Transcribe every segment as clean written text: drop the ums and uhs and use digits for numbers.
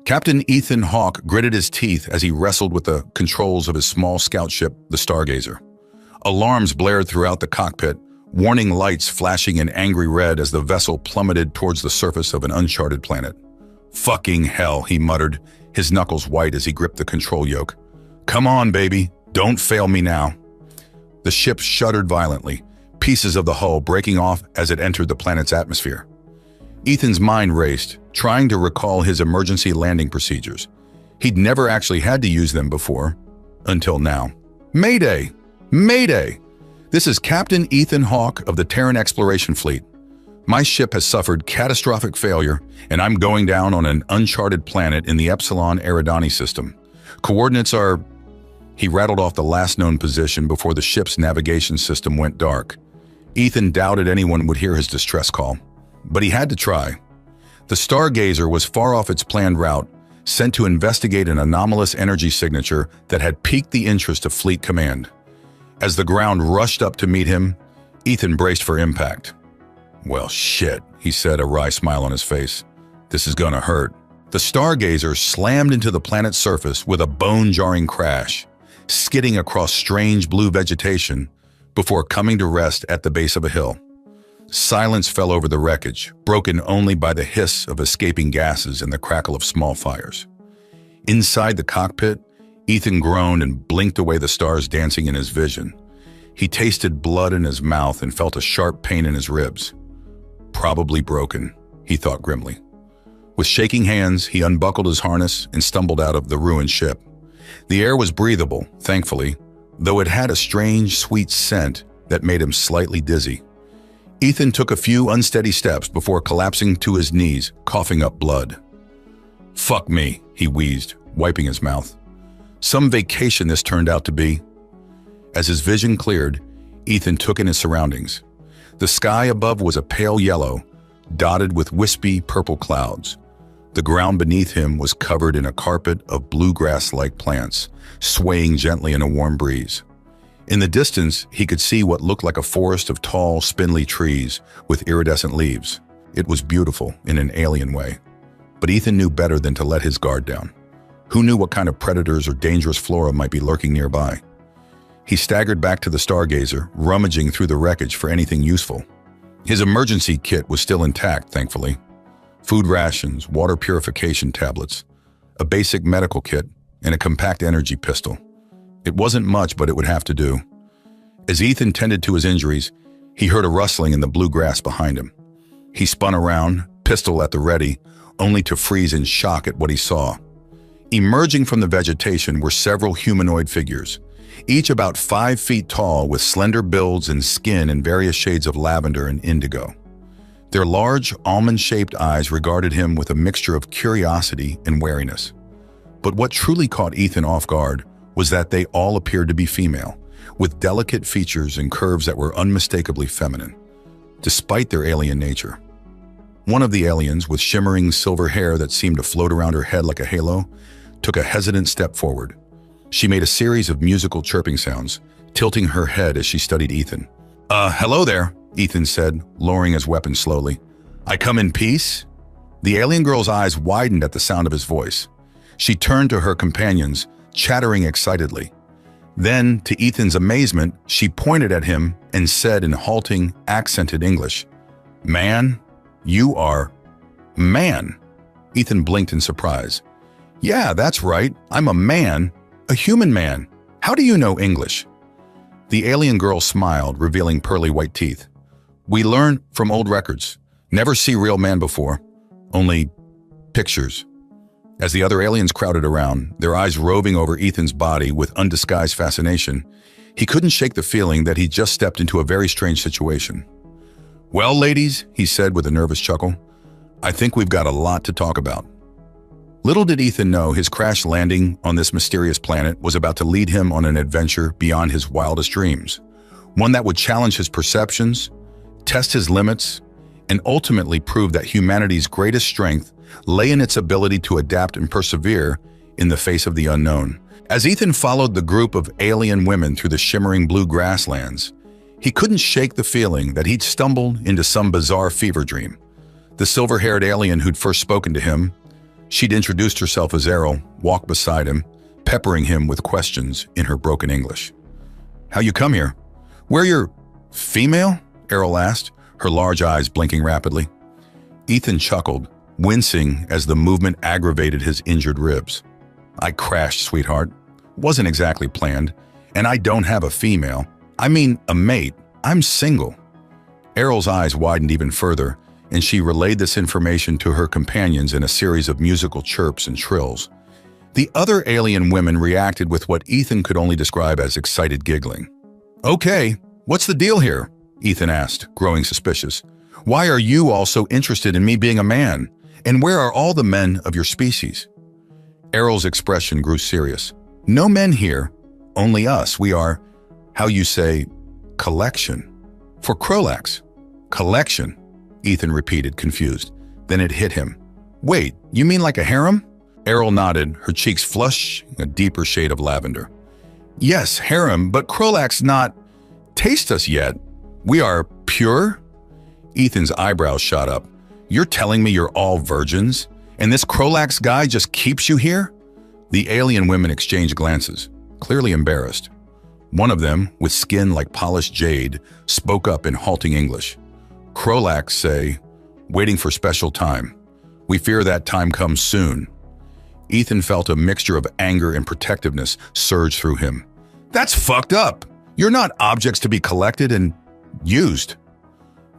Captain Ethan Hawke gritted his teeth as he wrestled with the controls of his small scout ship, the Stargazer. Alarms blared throughout the cockpit, warning lights flashing in angry red as the vessel plummeted towards the surface of an uncharted planet. "Fucking hell," he muttered, his knuckles white as he gripped the control yoke. "Come on, baby. Don't fail me now." The ship shuddered violently, pieces of the hull breaking off as it entered the planet's atmosphere. Ethan's mind raced, trying to recall his emergency landing procedures. He'd never actually had to use them before, until now. "Mayday! Mayday! This is Captain Ethan Hawke of the Terran Exploration Fleet. My ship has suffered catastrophic failure, and I'm going down on an uncharted planet in the Epsilon Eridani system. Coordinates are..." He rattled off the last known position before the ship's navigation system went dark. Ethan doubted anyone would hear his distress call, but he had to try. The Stargazer was far off its planned route, sent to investigate an anomalous energy signature that had piqued the interest of Fleet Command. As the ground rushed up to meet him, Ethan braced for impact. "Well, shit," he said, a wry smile on his face. "This is gonna hurt." The Stargazer slammed into the planet's surface with a bone-jarring crash, skidding across strange blue vegetation before coming to rest at the base of a hill. Silence fell over the wreckage, broken only by the hiss of escaping gases and the crackle of small fires. Inside the cockpit, Ethan groaned and blinked away the stars dancing in his vision. He tasted blood in his mouth and felt a sharp pain in his ribs. Probably broken, he thought grimly. With shaking hands, he unbuckled his harness and stumbled out of the ruined ship. The air was breathable, thankfully, though it had a strange, sweet scent that made him slightly dizzy. Ethan took a few unsteady steps before collapsing to his knees, coughing up blood. "Fuck me," he wheezed, wiping his mouth. Some vacation this turned out to be. As his vision cleared, Ethan took in his surroundings. The sky above was a pale yellow, dotted with wispy purple clouds. The ground beneath him was covered in a carpet of bluegrass-like plants, swaying gently in a warm breeze. In the distance, he could see what looked like a forest of tall, spindly trees with iridescent leaves. It was beautiful in an alien way. But Ethan knew better than to let his guard down. Who knew what kind of predators or dangerous flora might be lurking nearby? He staggered back to the Stargazer, rummaging through the wreckage for anything useful. His emergency kit was still intact, thankfully. Food rations, water purification tablets, a basic medical kit, and a compact energy pistol. It wasn't much, but it would have to do. As Ethan tended to his injuries, he heard a rustling in the blue grass behind him. He spun around, pistol at the ready, only to freeze in shock at what he saw. Emerging from the vegetation were several humanoid figures, each about 5 feet tall with slender builds and skin in various shades of lavender and indigo. Their large, almond-shaped eyes regarded him with a mixture of curiosity and wariness. But what truly caught Ethan off guard was that they all appeared to be female, with delicate features and curves that were unmistakably feminine, despite their alien nature. One of the aliens, with shimmering silver hair that seemed to float around her head like a halo, took a hesitant step forward. She made a series of musical chirping sounds, tilting her head as she studied Ethan. Hello there," Ethan said, lowering his weapon slowly. "I come in peace?" The alien girl's eyes widened at the sound of his voice. She turned to her companions, chattering excitedly. Then, to Ethan's amazement, she pointed at him and said in halting, accented English, "Man, you are... man." Ethan blinked in surprise. "Yeah, that's right. I'm a man. A human man. How do you know English?" The alien girl smiled, revealing pearly white teeth. "We learn from old records. Never see real man before. Only pictures." As the other aliens crowded around, their eyes roving over Ethan's body with undisguised fascination, he couldn't shake the feeling that he'd just stepped into a very strange situation. "Well, ladies," he said with a nervous chuckle, "I think we've got a lot to talk about." Little did Ethan know his crash landing on this mysterious planet was about to lead him on an adventure beyond his wildest dreams, one that would challenge his perceptions, test his limits, and ultimately prove that humanity's greatest strength lay in its ability to adapt and persevere in the face of the unknown. As Ethan followed the group of alien women through the shimmering blue grasslands, he couldn't shake the feeling that he'd stumbled into some bizarre fever dream. The silver-haired alien who'd first spoken to him, She'd introduced herself as Errol, walked beside him, peppering him with questions in her broken English. "How you come here? Where you're female?" Errol asked, her large eyes blinking rapidly. Ethan chuckled, wincing as the movement aggravated his injured ribs. "I crashed, sweetheart. Wasn't exactly planned. And I don't have a female. I mean, a mate. I'm single." Errol's eyes widened even further, and she relayed this information to her companions in a series of musical chirps and trills. The other alien women reacted with what Ethan could only describe as excited giggling. "Okay, what's the deal here?" Ethan asked, growing suspicious. "Why are you all so interested in me being a man? And where are all the men of your species?" Errol's expression grew serious. "No men here, only us. We are, how you say, collection. For Krolax." "Collection," Ethan repeated, confused. Then it hit him. "Wait, you mean like a harem?" Errol nodded, her cheeks flushing a deeper shade of lavender. "Yes, harem, but Krolax not taste us yet. We are pure?" Ethan's eyebrows shot up. "You're telling me you're all virgins? And this Krolax guy just keeps you here?" The alien women exchanged glances, clearly embarrassed. One of them, with skin like polished jade, spoke up in halting English. "Krolax say, waiting for special time. We fear that time comes soon." Ethan felt a mixture of anger and protectiveness surge through him. "That's fucked up! You're not objects to be collected and used."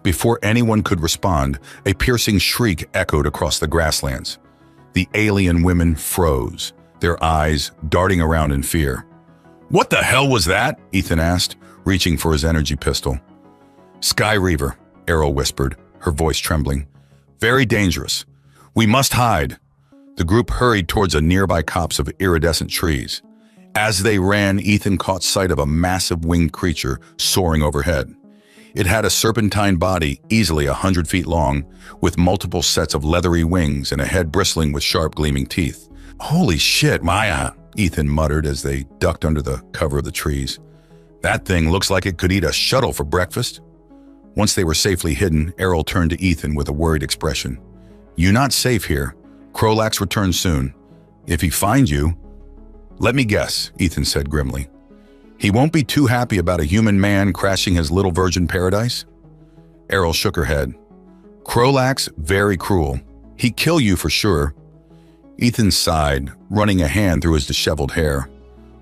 Before anyone could respond, a piercing shriek echoed across the grasslands. The alien women froze, their eyes darting around in fear. "What the hell was that?" Ethan asked, reaching for his energy pistol. "Sky Reaver," Errol whispered, her voice trembling. "Very dangerous. We must hide." The group hurried towards a nearby copse of iridescent trees. As they ran, Ethan caught sight of a massive winged creature soaring overhead. It had a serpentine body easily 100 feet long, with multiple sets of leathery wings and a head bristling with sharp gleaming teeth. "Holy shit, Maya," Ethan muttered as they ducked under the cover of the trees. "That thing looks like it could eat a shuttle for breakfast." Once they were safely hidden, Errol turned to Ethan with a worried expression. "You not safe here. Krolax returns soon. If he finds you—" "Let me guess," Ethan said grimly. "He won't be too happy about a human man crashing his little virgin paradise?" Errol shook her head. "Krolax, very cruel. He'd kill you for sure." Ethan sighed, running a hand through his disheveled hair.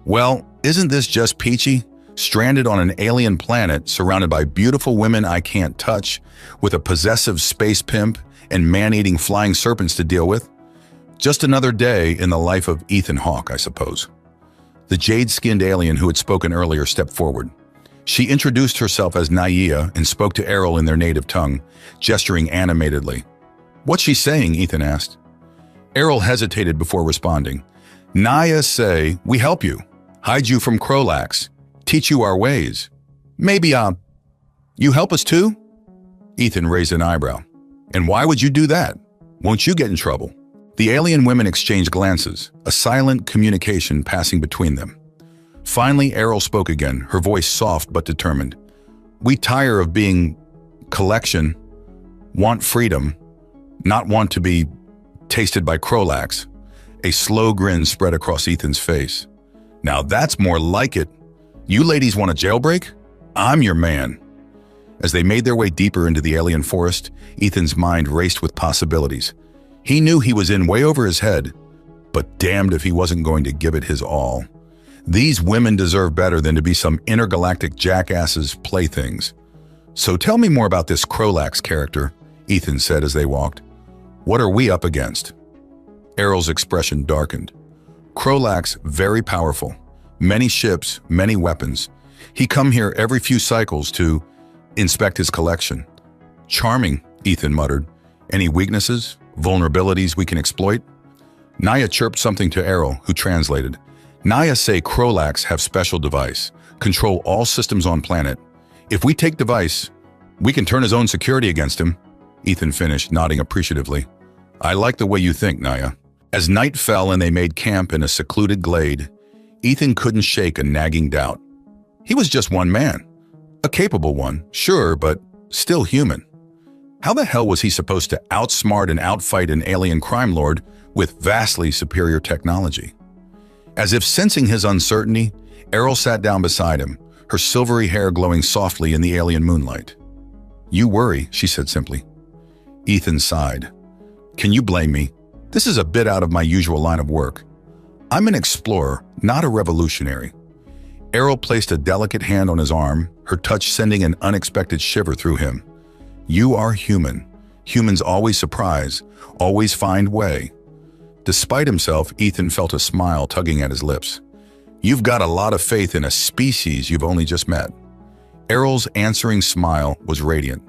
"Well, isn't this just peachy? Stranded on an alien planet, surrounded by beautiful women I can't touch, with a possessive space pimp and man-eating flying serpents to deal with? Just another day in the life of Ethan Hawke, I suppose." The jade-skinned alien who had spoken earlier stepped forward. She introduced herself as Naya and spoke to Errol in their native tongue, gesturing animatedly. "What's she saying?" Ethan asked. Errol hesitated before responding. "Naya say, we help you, hide you from Krolax, teach you our ways. Maybe, you help us too?" Ethan raised an eyebrow. "And why would you do that? Won't you get in trouble?" The alien women exchanged glances, a silent communication passing between them. Finally, Errol spoke again, her voice soft but determined. "We tire of being collection, want freedom, not want to be tasted by Krolax." A slow grin spread across Ethan's face. "Now that's more like it. You ladies want a jailbreak? I'm your man." As they made their way deeper into the alien forest, Ethan's mind raced with possibilities. He knew he was in way over his head, but damned if he wasn't going to give it his all. These women deserve better than to be some intergalactic jackass's playthings. "So tell me more about this Krolax character," Ethan said as they walked. "What are we up against?" Errol's expression darkened. "Krolax very powerful. Many ships, many weapons. He come here every few cycles to inspect his collection." "Charming," Ethan muttered. "Any weaknesses? Vulnerabilities we can exploit?" Naya chirped something to Errol, who translated. "Naya say Krolax have special device, control all systems on planet. If we take device, we can turn his own security against him." Ethan finished, nodding appreciatively. "I like the way you think, Naya." As night fell and they made camp in a secluded glade, Ethan couldn't shake a nagging doubt. He was just one man. A capable one, sure, but still human. How the hell was he supposed to outsmart and outfight an alien crime lord with vastly superior technology. As if sensing his uncertainty, Errol sat down beside him, her silvery hair glowing softly in the alien moonlight. "You worry," she said simply. Ethan sighed. "Can you blame me? This is a bit out of my usual line of work. I'm an explorer, not a revolutionary." Errol placed a delicate hand on his arm, her touch sending an unexpected shiver through him. "You are human. Humans always surprise, always find way." Despite himself, Ethan felt a smile tugging at his lips. "You've got a lot of faith in a species you've only just met." Errol's answering smile was radiant.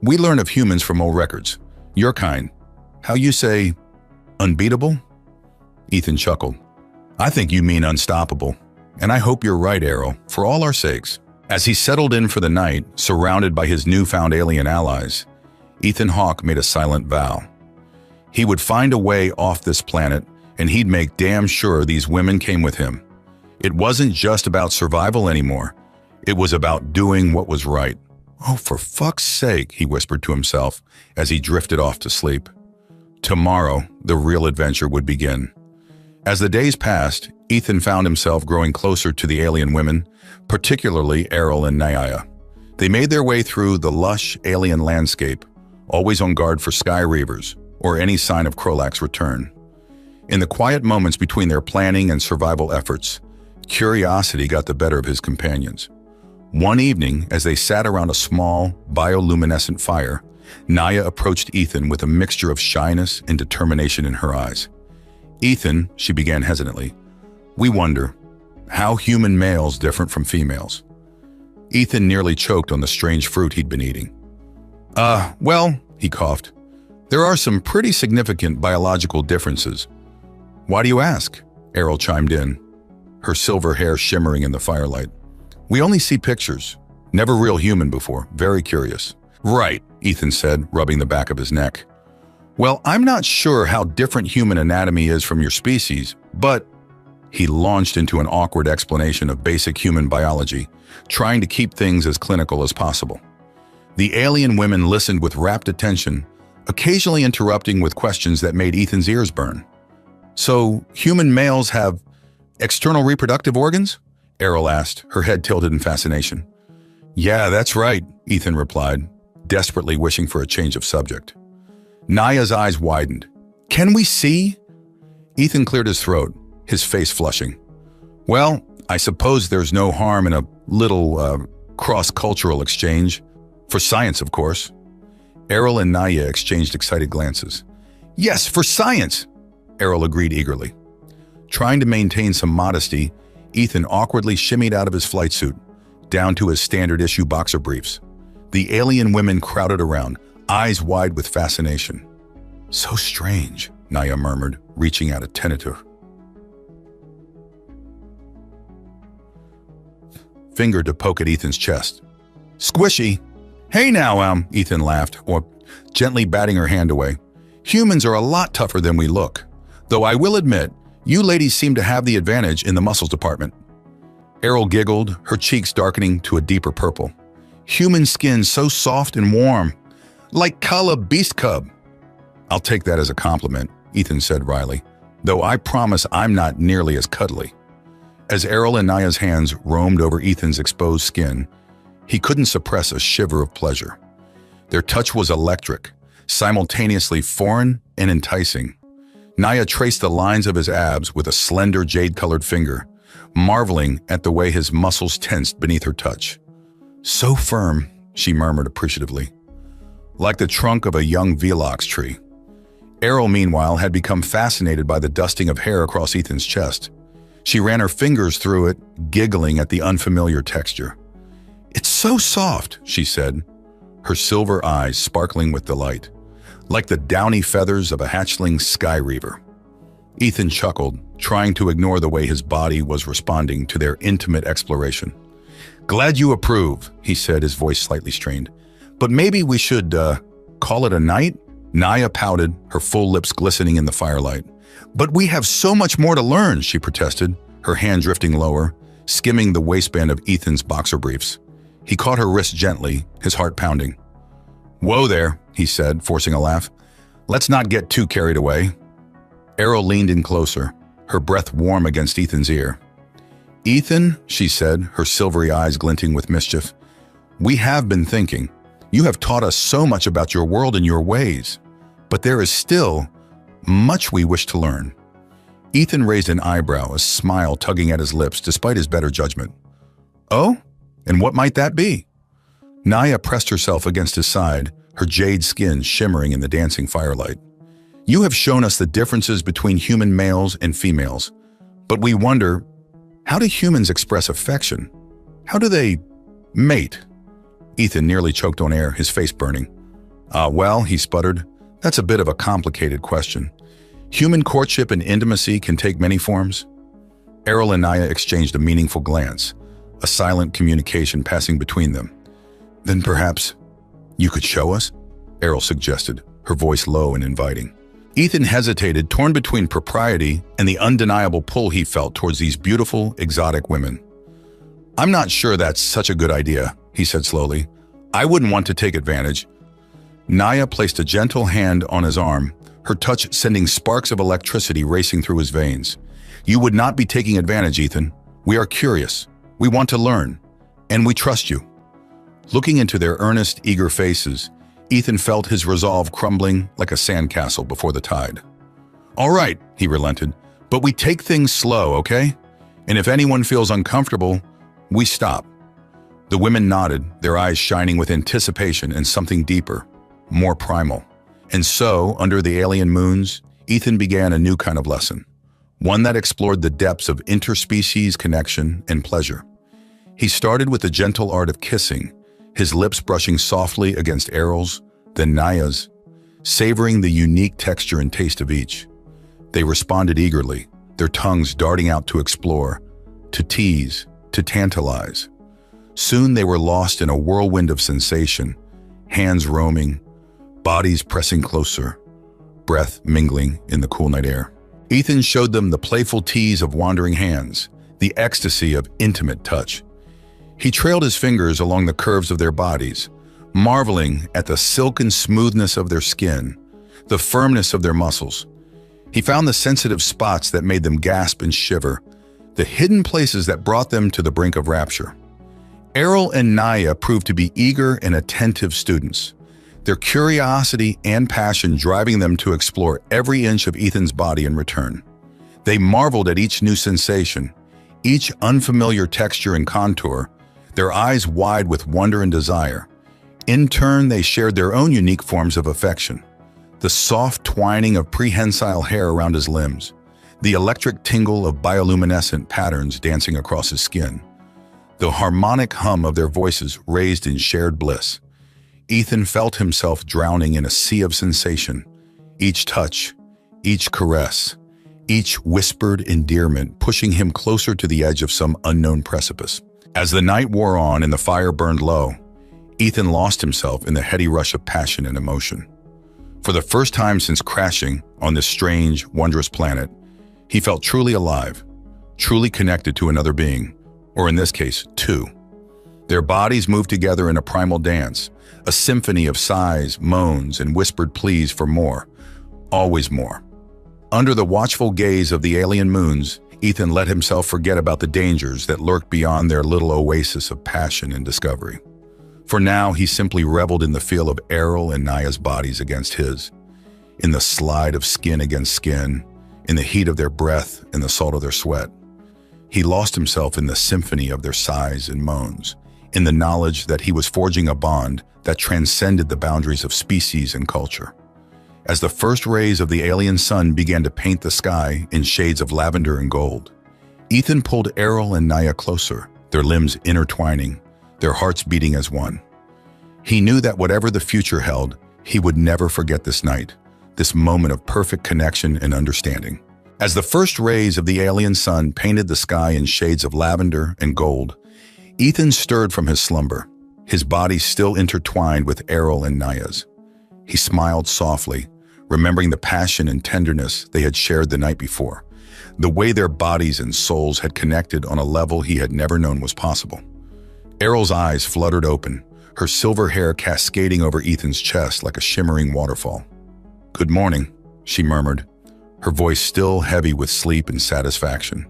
"We learn of humans from old records. Your kind. How you say, unbeatable?" Ethan chuckled. "I think you mean unstoppable. And I hope you're right, Errol, for all our sakes." As he settled in for the night, surrounded by his newfound alien allies, Ethan Hawke made a silent vow. He would find a way off this planet, and he'd make damn sure these women came with him. It wasn't just about survival anymore. It was about doing what was right. "Oh, for fuck's sake," he whispered to himself as he drifted off to sleep. Tomorrow, the real adventure would begin. As the days passed, Ethan found himself growing closer to the alien women, particularly Errol and Naya. They made their way through the lush alien landscape, always on guard for sky reavers or any sign of Krolak's return. In the quiet moments between their planning and survival efforts, curiosity got the better of his companions. One evening, as they sat around a small, bioluminescent fire, Naya approached Ethan with a mixture of shyness and determination in her eyes. "Ethan," she began hesitantly, "we wonder, how human males different from females?" Ethan nearly choked on the strange fruit he'd been eating. Well," he coughed, "there are some pretty significant biological differences." "Why do you ask?" Errol chimed in, her silver hair shimmering in the firelight. "We only see pictures. Never real human before. Very curious." "Right," Ethan said, rubbing the back of his neck. "Well, I'm not sure how different human anatomy is from your species, but..." He launched into an awkward explanation of basic human biology, trying to keep things as clinical as possible. The alien women listened with rapt attention, occasionally interrupting with questions that made Ethan's ears burn. "So, human males have external reproductive organs?" Errol asked, her head tilted in fascination. "Yeah, that's right," Ethan replied, desperately wishing for a change of subject. Naya's eyes widened. "Can we see?" Ethan cleared his throat, his face flushing. "Well, I suppose there's no harm in a little, cross-cultural exchange. For science, of course." Errol and Naya exchanged excited glances. "Yes, for science!" Errol agreed eagerly. Trying to maintain some modesty, Ethan awkwardly shimmied out of his flight suit, down to his standard-issue boxer briefs. The alien women crowded around, eyes wide with fascination. "So strange," Naya murmured, reaching out a tentative finger to poke at Ethan's chest. "Squishy." "Hey now, Ethan laughed, or gently batting her hand away. "Humans are a lot tougher than we look. Though I will admit, you ladies seem to have the advantage in the muscles department." Errol giggled, her cheeks darkening to a deeper purple. "Human skin so soft and warm. Like Kala Beast Cub." "I'll take that as a compliment," Ethan said wryly, "though I promise I'm not nearly as cuddly." As Errol and Naya's hands roamed over Ethan's exposed skin, he couldn't suppress a shiver of pleasure. Their touch was electric, simultaneously foreign and enticing. Naya traced the lines of his abs with a slender jade-colored finger, marveling at the way his muscles tensed beneath her touch. "So firm," she murmured appreciatively. "Like the trunk of a young velox tree." Errol, meanwhile, had become fascinated by the dusting of hair across Ethan's chest. She ran her fingers through it, giggling at the unfamiliar texture. "It's so soft," she said, her silver eyes sparkling with delight, like the downy feathers of a hatchling sky reaver. Ethan chuckled, trying to ignore the way his body was responding to their intimate exploration. "Glad you approve," he said, his voice slightly strained. "But maybe we should, call it a night?" Naya pouted, her full lips glistening in the firelight. "But we have so much more to learn," she protested, her hand drifting lower, skimming the waistband of Ethan's boxer briefs. He caught her wrist gently, his heart pounding. "Whoa there," he said, forcing a laugh. "Let's not get too carried away." Errol leaned in closer, her breath warm against Ethan's ear. "Ethan," she said, her silvery eyes glinting with mischief, "we have been thinking. You have taught us so much about your world and your ways, but there is still much we wish to learn." Ethan raised an eyebrow, a smile tugging at his lips despite his better judgment. "Oh? And what might that be?" Naya pressed herself against his side, her jade skin shimmering in the dancing firelight. "You have shown us the differences between human males and females, but we wonder, how do humans express affection? How do they mate?" Ethan nearly choked on air, his face burning. Well," he sputtered, "that's a bit of a complicated question. Human courtship and intimacy can take many forms." Errol and Naya exchanged a meaningful glance, a silent communication passing between them. "Then perhaps you could show us?" Errol suggested, her voice low and inviting. Ethan hesitated, torn between propriety and the undeniable pull he felt towards these beautiful, exotic women. "I'm not sure that's such a good idea," he said slowly. "I wouldn't want to take advantage." Naya placed a gentle hand on his arm, her touch sending sparks of electricity racing through his veins. "You would not be taking advantage, Ethan. We are curious. We want to learn. And we trust you." Looking into their earnest, eager faces, Ethan felt his resolve crumbling like a sandcastle before the tide. "All right," he relented, "but we take things slow, okay? And if anyone feels uncomfortable, we stop." The women nodded, their eyes shining with anticipation and something deeper, more primal. And so, under the alien moons, Ethan began a new kind of lesson, one that explored the depths of interspecies connection and pleasure. He started with the gentle art of kissing, his lips brushing softly against Errol's, then Naya's, savoring the unique texture and taste of each. They responded eagerly, their tongues darting out to explore, to tease, to tantalize. Soon they were lost in a whirlwind of sensation, hands roaming, bodies pressing closer, breath mingling in the cool night air. Ethan showed them the playful tease of wandering hands, the ecstasy of intimate touch. He trailed his fingers along the curves of their bodies, marveling at the silken smoothness of their skin, the firmness of their muscles. He found the sensitive spots that made them gasp and shiver, the hidden places that brought them to the brink of rapture. Errol and Naya proved to be eager and attentive students, their curiosity and passion driving them to explore every inch of Ethan's body in return. They marveled at each new sensation, each unfamiliar texture and contour, their eyes wide with wonder and desire. In turn, they shared their own unique forms of affection. The soft twining of prehensile hair around his limbs, the electric tingle of bioluminescent patterns dancing across his skin, the harmonic hum of their voices raised in shared bliss. Ethan felt himself drowning in a sea of sensation, each touch, each caress, each whispered endearment pushing him closer to the edge of some unknown precipice. As the night wore on and the fire burned low, Ethan lost himself in the heady rush of passion and emotion. For the first time since crashing on this strange, wondrous planet, he felt truly alive, truly connected to another being, or in this case, two. Their bodies moved together in a primal dance, a symphony of sighs, moans, and whispered pleas for more, always more. Under the watchful gaze of the alien moons, Ethan let himself forget about the dangers that lurked beyond their little oasis of passion and discovery. For now, he simply reveled in the feel of Errol and Naya's bodies against his, in the slide of skin against skin, in the heat of their breath and the salt of their sweat. He lost himself in the symphony of their sighs and moans, in the knowledge that he was forging a bond that transcended the boundaries of species and culture. As the first rays of the alien sun began to paint the sky in shades of lavender and gold, Ethan pulled Errol and Naya closer, their limbs intertwining, their hearts beating as one. He knew that whatever the future held, he would never forget this night, this moment of perfect connection and understanding. As the first rays of the alien sun painted the sky in shades of lavender and gold, Ethan stirred from his slumber, his body still intertwined with Errol and Naya's. He smiled softly, remembering the passion and tenderness they had shared the night before, the way their bodies and souls had connected on a level he had never known was possible. Errol's eyes fluttered open, her silver hair cascading over Ethan's chest like a shimmering waterfall. "Good morning," she murmured, her voice still heavy with sleep and satisfaction.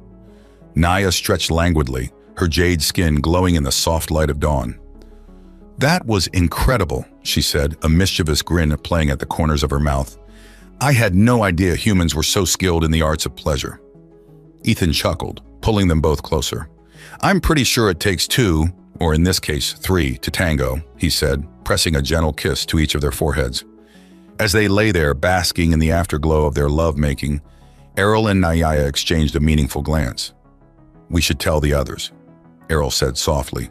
Naya stretched languidly, her jade skin glowing in the soft light of dawn. "That was incredible," she said, a mischievous grin playing at the corners of her mouth. "I had no idea humans were so skilled in the arts of pleasure." Ethan chuckled, pulling them both closer. "I'm pretty sure it takes two, or in this case, three, to tango," he said, pressing a gentle kiss to each of their foreheads. As they lay there, basking in the afterglow of their love-making, Errol and Naya exchanged a meaningful glance. "We should tell the others," Errol said softly,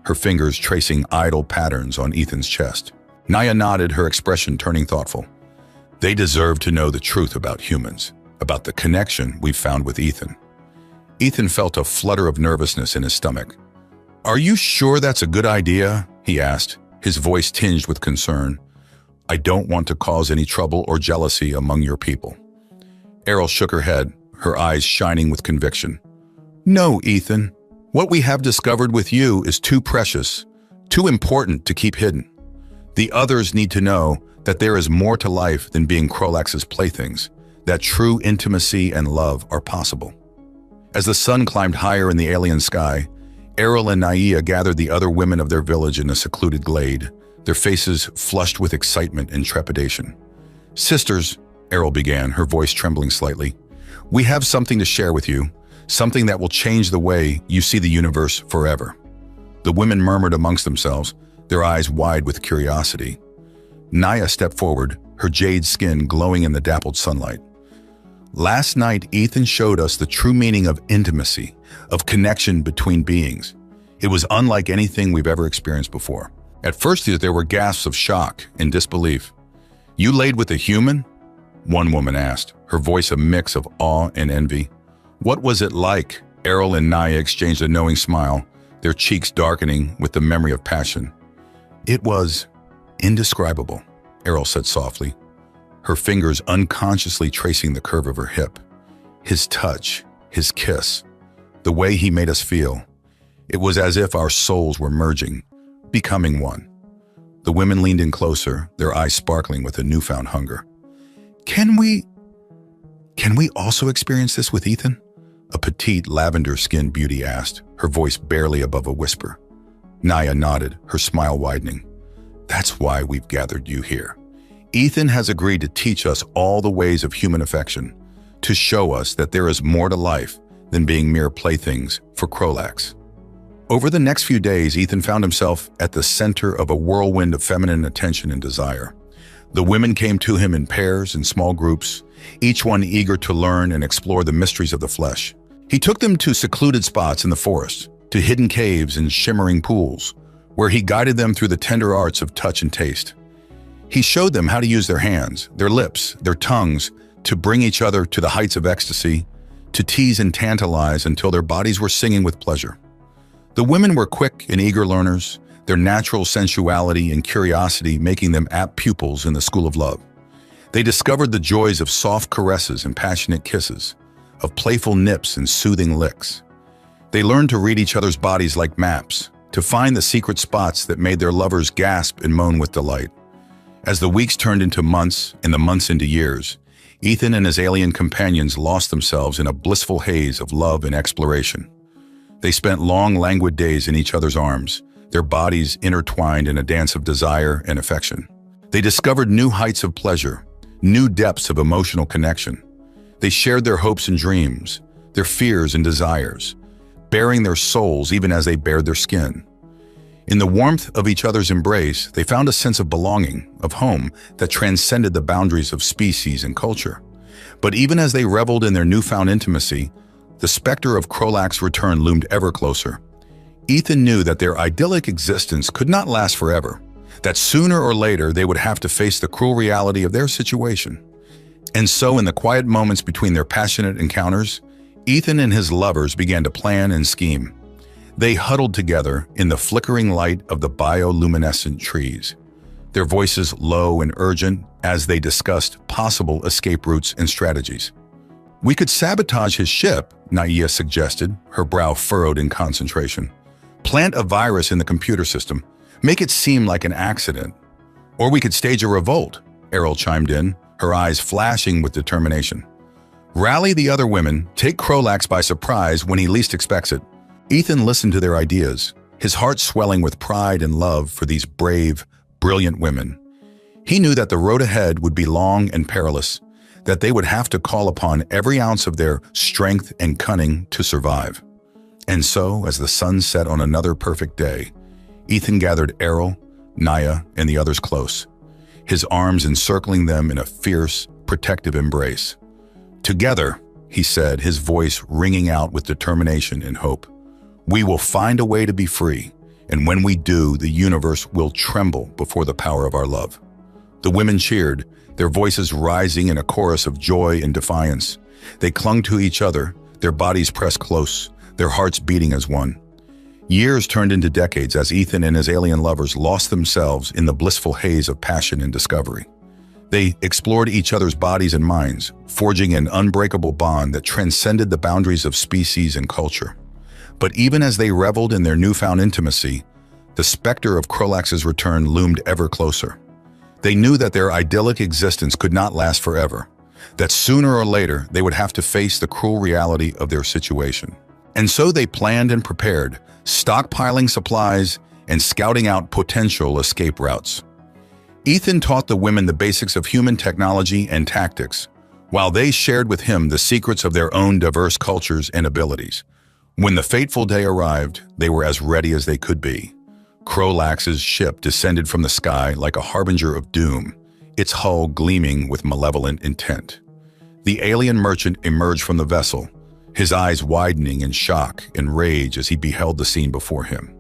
her fingers tracing idle patterns on Ethan's chest. Naya nodded, her expression turning thoughtful. "They deserve to know the truth about humans, about the connection we've found with Ethan." Ethan felt a flutter of nervousness in his stomach. "Are you sure that's a good idea?" he asked, his voice tinged with concern. "I don't want to cause any trouble or jealousy among your people." Errol shook her head, her eyes shining with conviction. "No, Ethan. What we have discovered with you is too precious, too important to keep hidden. The others need to know that there is more to life than being Krolax's playthings, that true intimacy and love are possible." As the sun climbed higher in the alien sky, Errol and Naya gathered the other women of their village in a secluded glade, their faces flushed with excitement and trepidation. "Sisters," Errol began, her voice trembling slightly, "we have something to share with you, something that will change the way you see the universe forever." The women murmured amongst themselves, their eyes wide with curiosity. Naya stepped forward, her jade skin glowing in the dappled sunlight. "Last night, Ethan showed us the true meaning of intimacy, of connection between beings. It was unlike anything we've ever experienced before." At first, there were gasps of shock and disbelief. "You laid with a human?" one woman asked, her voice a mix of awe and envy. "What was it like?" Errol and Naya exchanged a knowing smile, their cheeks darkening with the memory of passion. "It was indescribable," Errol said softly, her fingers unconsciously tracing the curve of her hip. His touch, his kiss, the way he made us feel. It was as if our souls were merging, becoming one. The women leaned in closer, their eyes sparkling with a newfound hunger. Can we also experience this with Ethan?" a petite lavender-skinned beauty asked, her voice barely above a whisper. Naya nodded, her smile widening. "That's why we've gathered you here. Ethan has agreed to teach us all the ways of human affection, to show us that there is more to life than being mere playthings for Krolax." Over the next few days, Ethan found himself at the center of a whirlwind of feminine attention and desire. The women came to him in pairs and small groups, each one eager to learn and explore the mysteries of the flesh. He took them to secluded spots in the forest, to hidden caves and shimmering pools, where he guided them through the tender arts of touch and taste. He showed them how to use their hands, their lips, their tongues, to bring each other to the heights of ecstasy, to tease and tantalize until their bodies were singing with pleasure. The women were quick and eager learners, their natural sensuality and curiosity making them apt pupils in the school of love. They discovered the joys of soft caresses and passionate kisses, of playful nips and soothing licks. They learned to read each other's bodies like maps, to find the secret spots that made their lovers gasp and moan with delight. As the weeks turned into months and the months into years, Ethan and his alien companions lost themselves in a blissful haze of love and exploration. They spent long, languid days in each other's arms, their bodies intertwined in a dance of desire and affection. They discovered new heights of pleasure, new depths of emotional connection. They shared their hopes and dreams, their fears and desires, baring their souls even as they bared their skin. In the warmth of each other's embrace, they found a sense of belonging, of home, that transcended the boundaries of species and culture. But even as they reveled in their newfound intimacy, the specter of Krolax's return loomed ever closer. Ethan knew that their idyllic existence could not last forever, that sooner or later they would have to face the cruel reality of their situation. And so in the quiet moments between their passionate encounters, Ethan and his lovers began to plan and scheme. They huddled together in the flickering light of the bioluminescent trees, their voices low and urgent as they discussed possible escape routes and strategies. "We could sabotage his ship," Naya suggested, her brow furrowed in concentration. "Plant a virus in the computer system, make it seem like an accident. Or we could stage a revolt," Errol chimed in, her eyes flashing with determination. Rally the other women, take Krolax by surprise when he least expects it. Ethan listened to their ideas, his heart swelling with pride and love for these brave, brilliant women. He knew that the road ahead would be long and perilous, that they would have to call upon every ounce of their strength and cunning to survive. And so, as the sun set on another perfect day, Ethan gathered Errol, Naya, and the others close, his arms encircling them in a fierce, protective embrace. Together, he said, his voice ringing out with determination and hope, we will find a way to be free, and when we do, the universe will tremble before the power of our love. The women cheered, their voices rising in a chorus of joy and defiance. They clung to each other, their bodies pressed close, their hearts beating as one. Years turned into decades as Ethan and his alien lovers lost themselves in the blissful haze of passion and discovery. They explored each other's bodies and minds, forging an unbreakable bond that transcended the boundaries of species and culture. But even as they reveled in their newfound intimacy, the specter of Krolax's return loomed ever closer. They knew that their idyllic existence could not last forever, that sooner or later they would have to face the cruel reality of their situation. And so they planned and prepared, stockpiling supplies and scouting out potential escape routes. Ethan taught the women the basics of human technology and tactics, while they shared with him the secrets of their own diverse cultures and abilities. When the fateful day arrived, they were as ready as they could be. Krolax's ship descended from the sky like a harbinger of doom, its hull gleaming with malevolent intent. The alien merchant emerged from the vessel, his eyes widening in shock and rage as he beheld the scene before him.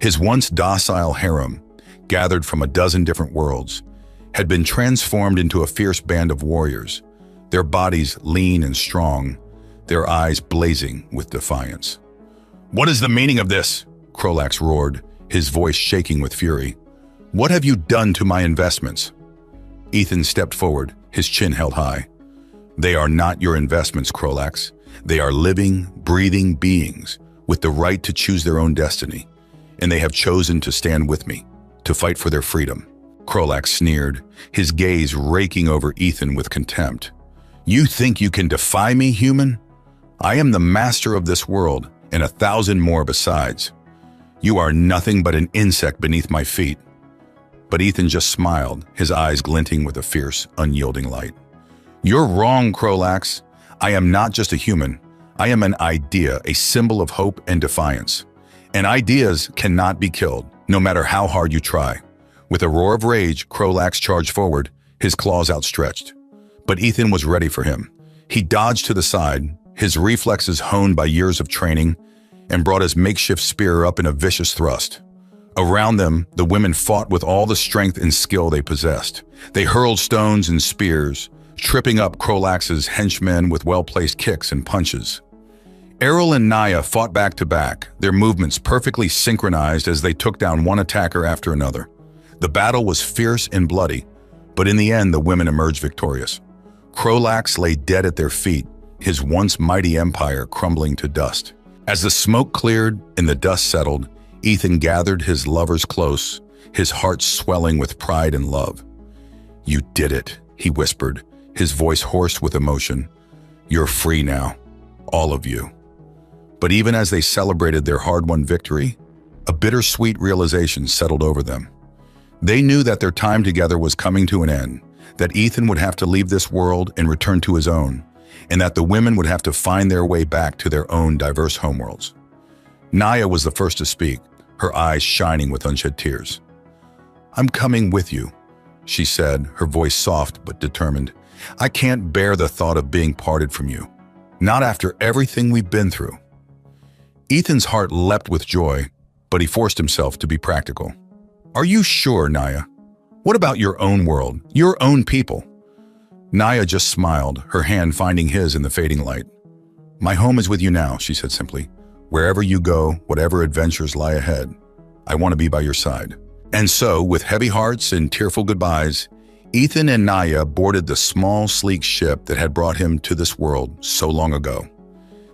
His once docile harem, gathered from a dozen different worlds, had been transformed into a fierce band of warriors, their bodies lean and strong, their eyes blazing with defiance. "What is the meaning of this?" Krolax roared, his voice shaking with fury. "What have you done to my investments?" Ethan stepped forward, his chin held high. "They are not your investments, Krolax. They are living, breathing beings with the right to choose their own destiny, and they have chosen to stand with me, to fight for their freedom." Krolax sneered, his gaze raking over Ethan with contempt. "You think you can defy me, human? I am the master of this world, and 1,000 more besides. You are nothing but an insect beneath my feet." But Ethan just smiled, his eyes glinting with a fierce, unyielding light. "You're wrong, Krolax. I am not just a human. I am an idea, a symbol of hope and defiance. And ideas cannot be killed, no matter how hard you try." With a roar of rage, Krolax charged forward, his claws outstretched. But Ethan was ready for him. He dodged to the side, his reflexes honed by years of training, and brought his makeshift spear up in a vicious thrust. Around them, the women fought with all the strength and skill they possessed. They hurled stones and spears, tripping up Krolax's henchmen with well-placed kicks and punches. Errol and Naya fought back to back, their movements perfectly synchronized as they took down one attacker after another. The battle was fierce and bloody, but in the end the women emerged victorious. Krolax lay dead at their feet, his once mighty empire crumbling to dust. As the smoke cleared and the dust settled, Ethan gathered his lovers close, his heart swelling with pride and love. "You did it," he whispered, his voice hoarse with emotion. "You're free now, all of you." But even as they celebrated their hard-won victory, a bittersweet realization settled over them. They knew that their time together was coming to an end, that Ethan would have to leave this world and return to his own, and that the women would have to find their way back to their own diverse homeworlds. Naya was the first to speak, her eyes shining with unshed tears. "I'm coming with you," she said, her voice soft but determined. "I can't bear the thought of being parted from you, not after everything we've been through." Ethan's heart leapt with joy, but he forced himself to be practical. "Are you sure, Naya? What about your own world, your own people?" Naya just smiled, her hand finding his in the fading light. "My home is with you now," she said simply. "Wherever you go, whatever adventures lie ahead, I want to be by your side." And so, with heavy hearts and tearful goodbyes, Ethan and Naya boarded the small, sleek ship that had brought him to this world so long ago.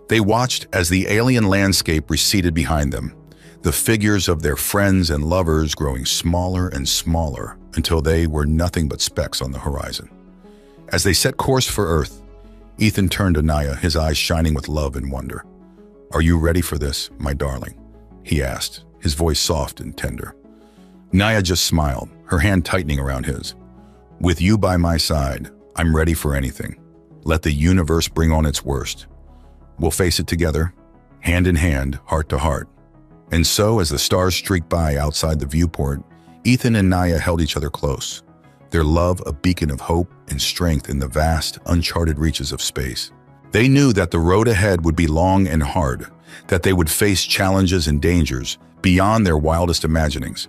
They watched as the alien landscape receded behind them, the figures of their friends and lovers growing smaller and smaller until they were nothing but specks on the horizon. As they set course for Earth, Ethan turned to Naya, his eyes shining with love and wonder. "Are you ready for this, my darling?" he asked, his voice soft and tender. Naya just smiled, her hand tightening around his. "With you by my side, I'm ready for anything. Let the universe bring on its worst. We'll face it together, hand in hand, heart to heart." And so, as the stars streaked by outside the viewport, Ethan and Naya held each other close, their love a beacon of hope and strength in the vast, uncharted reaches of space. They knew that the road ahead would be long and hard, that they would face challenges and dangers beyond their wildest imaginings.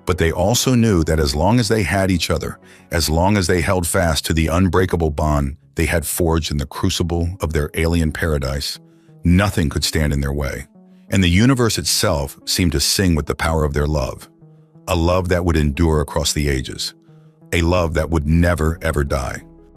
But they also knew that as long as they had each other, as long as they held fast to the unbreakable bond they had forged in the crucible of their alien paradise, nothing could stand in their way. And the universe itself seemed to sing with the power of their love, a love that would endure across the ages, a love that would never, ever die.